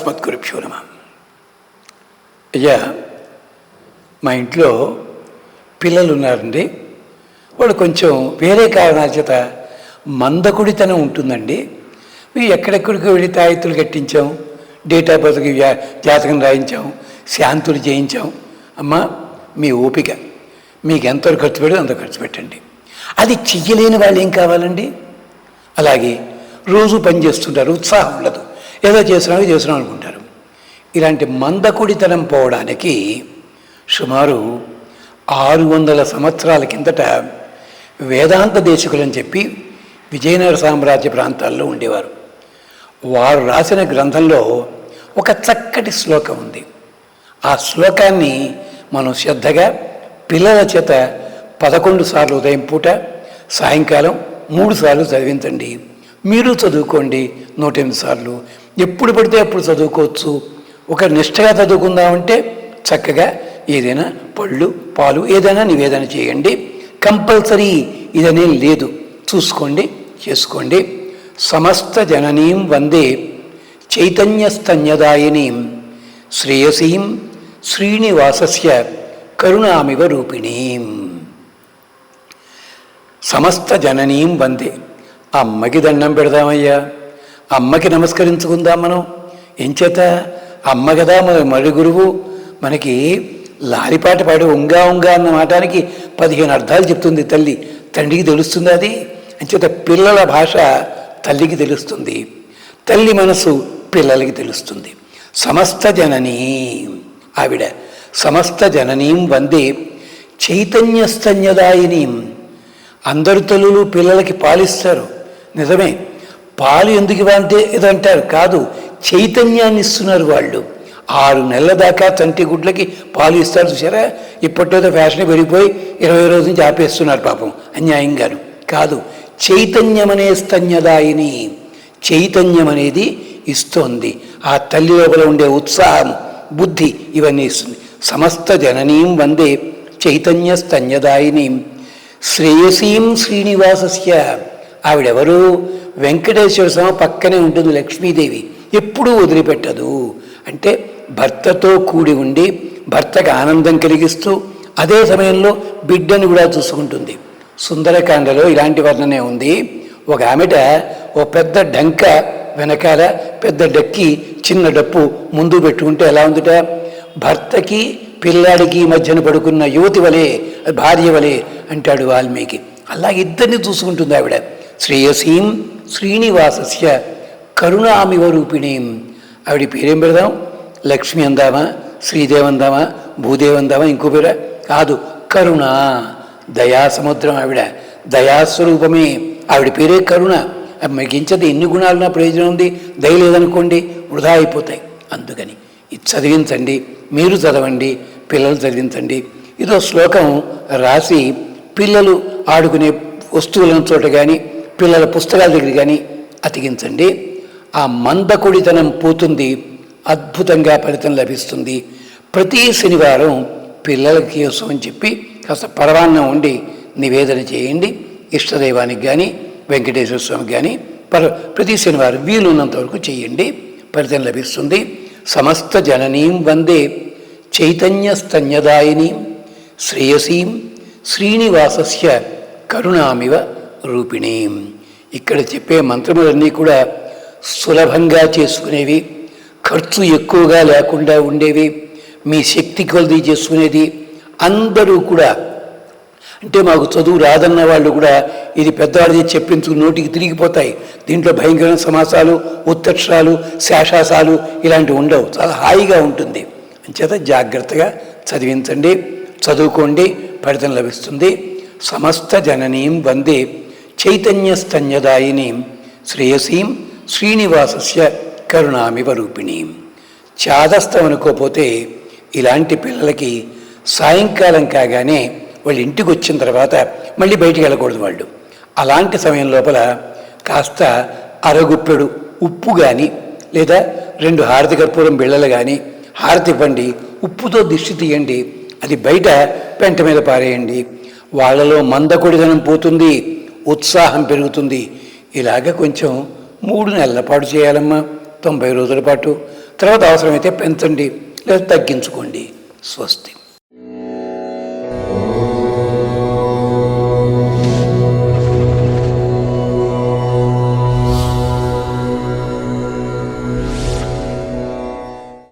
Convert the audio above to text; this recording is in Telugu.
అస్మద్గురుభ్యో నమః. అయ్యా, మా ఇంట్లో పిల్లలు ఉన్నారండి. వాళ్ళు కొంచెం వేరే కారణాల చేత మందకుడితనం ఉంటుందండి. మేము ఎక్కడెక్కడికి వెళ్ళి తాయెత్తులు కట్టించాం, డేట్ ఆఫ్ బర్త్కి జాతకం రాయించాం, శాంతులు చేయించాం. అమ్మ, మీ ఓపిక, మీకు ఎంత ఖర్చు పెడితే అంత ఖర్చు పెట్టండి. అది చెయ్యలేని వాళ్ళు ఏం కావాలండి? అలాగే రోజు పని చేస్తుంటారు, ఉత్సాహం ఉండదు, ఏదో చేస్తున్నాం అనుకుంటారు. ఇలాంటి మందకుడితనం పోవడానికి సుమారు 600 సంవత్సరాల కిందట వేదాంత దేశికులని చెప్పి విజయనగర సామ్రాజ్య ప్రాంతాల్లో ఉండేవారు. వారు రాసిన గ్రంథంలో ఒక చక్కటి శ్లోకం ఉంది. ఆ శ్లోకాన్ని మనం శ్రద్ధగా పిల్లల చేత 11 సార్లు ఉదయం పూట, సాయంకాలం 3 సార్లు చదివించండి. మీరు చదువుకోండి 108 సార్లు. ఎప్పుడు పడితే అప్పుడు చదువుకోవచ్చు. ఒక నిష్టగా చదువుకుందామంటే చక్కగా ఏదైనా పళ్ళు, పాలు ఏదైనా నివేదన చేయండి. కంపల్సరీ ఇదనే లేదు, చూసుకోండి, చేసుకోండి. సమస్త జననీం వందే చైతన్యస్తన్యదాయినీం శ్రేయసీం శ్రీనివాసస్య కరుణామివ రూపిణీం. సమస్త జననీం వందే. అమ్మకి దండం పెడదామయ్యా, అమ్మకి నమస్కరించుకుందాం. మనం ఎంచేత అమ్మ కదా మన మడి గురువు. మనకి లాలిపాట పాడి ఉంగా అన్న మాటానికి 15 అర్థాలు చెప్తుంది తల్లి. తండ్రికి తెలుస్తుంది అది. అంచేత పిల్లల భాష తల్లికి తెలుస్తుంది, తల్లి మనసు పిల్లలకి తెలుస్తుంది. సమస్త జననీ ఆవిడ. సమస్త జననీం వందే చైతన్యస్తన్యదాయినీం. అందరు తల్లులు పిల్లలకి పాలిస్తారు, నిజమే. పాలు ఎందుకు ఇవ్వాలంటే ఇదంటారు కాదు, చైతన్యాన్ని ఇస్తున్నారు వాళ్ళు. 6 నెలల దాకా తంటి గుడ్లకి పాలు ఇస్తారు, చూసారా? ఇప్పట్లో ఫ్యాషన్ పెరిగిపోయి 20 రోజుల నుంచి ఆపేస్తున్నారు పాపం అన్యాయంగాను. కాదు, చైతన్యం అనే స్తన్యదాయిని, చైతన్యం అనేది ఇస్తోంది. ఆ తల్లి లోపల ఉండే ఉత్సాహం, బుద్ధి ఇవన్నీ ఇస్తుంది. సమస్త జననీం వందే చైతన్య స్తన్యదాయినీం శ్రేయసీం శ్రీనివాసస్య. ఆవిడెవరు? వెంకటేశ్వర స్వామి పక్కనే ఉంటుంది లక్ష్మీదేవి, ఎప్పుడూ వదిలిపెట్టదు. అంటే భర్తతో కూడి ఉండి భర్తకు ఆనందం కలిగిస్తూ అదే సమయంలో బిడ్డను కూడా చూసుకుంటుంది. సుందరకాండలో ఇలాంటి వర్ణనే ఉంది. ఒక ఆమెట ఓ పెద్ద డంక వెనకాల పెద్ద డక్కి చిన్న డప్పు ముందు పెట్టుకుంటే ఎలా ఉందిట? భర్తకి పిల్లాడికి మధ్యన పడుకున్న యువతి వలె, భార్య వలె అంటాడు వాల్మీకి. అలా ఇద్దరిని చూసుకుంటుంది ఆవిడ. శ్రేయసీం శ్రీనివాసస్య కరుణామివ రూపిణీం. ఆవిడ పేరేం పెడదాం? లక్ష్మి అందామా, శ్రీదేవి అందామా, భూదేవి అందామా, ఇంకో పేర? కాదు, కరుణ, దయాసముద్రం ఆవిడ, దయాస్వరూపమే. ఆవిడ పేరే కరుణ. మిగించదు ఎన్ని గుణాలున్నా ప్రయోజనం ఉంది, దయ లేదనుకోండి వృధా అయిపోతాయి. అందుకని ఇది చదివించండి, మీరు చదవండి, పిల్లలు చదివించండి. ఇదో శ్లోకం రాసి పిల్లలు ఆడుకునే వస్తువులను చోట కానీ పిల్లల పుస్తకాల దగ్గర కానీ అతికించండి. ఆ మందకుడితనం పోతుంది, అద్భుతంగా ఫలితం లభిస్తుంది. ప్రతి శనివారం పిల్లల కోసం అని చెప్పి కాస్త పరవాన్నం ఉండి నివేదన చేయండి. ఇష్టదైవానికి కానీ వెంకటేశ్వర స్వామికి కానీ ప్రతి శనివారం వీలున్నంత వరకు చేయండి, ఫలితం లభిస్తుంది. సమస్త జననీం వందే చైతన్య స్తన్యదాయినీం శ్రేయసీం శ్రీనివాసస్య కరుణామివ రూపిణీం. ఇక్కడ చెప్పే మంత్రములన్నీ కూడా సులభంగా చేసుకునేవి, ఖర్చు ఎక్కువగా లేకుండా ఉండేవి, మీ శక్తి కొలది చేసుకునేది. అందరూ కూడా అంటే మాకు చదువు రాదన్న వాళ్ళు కూడా ఇది పెద్దవాడిది చెప్పించుకుని నోటికి తిరిగిపోతాయి. దీంట్లో భయంకరమైన సమాసాలు, ఉత్తక్షరాలు, శేషాసాలు ఇలాంటివి ఉండవు. చాలా హాయిగా ఉంటుంది. అంచేత జాగ్రత్తగా చదివించండి, చదువుకోండి, ఫలితం లభిస్తుంది. సమస్త జననీం వందే చైతన్య స్తన్యదాయినీం శ్రేయసీం శ్రీనివాసస్య కరుణామివ రూపిణీం. చాదస్తం అనుకోపోతే ఇలాంటి పిల్లలకి సాయంకాలం కాగానే వాళ్ళు ఇంటికి వచ్చిన తర్వాత మళ్ళీ బయటికి వెళ్ళకూడదు వాళ్ళు. అలాంటి సమయం లోపల కాస్త అరగుప్పెడు ఉప్పు కానీ లేదా 2 హారతి కర్పూరం బిళ్ళలు కానీ హారతి ఇవ్వండి, ఉప్పుతో దిష్టి తీయండి, అది బయట పెంట మీద పారేయండి. వాళ్ళలో మందకొడిదనం పోతుంది, ఉత్సాహం పెరుగుతుంది. ఇలాగ కొంచెం 3 నెలల పాటు చేయాలమ్మా, 90 రోజుల పాటు. తర్వాత అవసరమైతే పెంచండి లేదా తగ్గించుకోండి. స్వస్తి.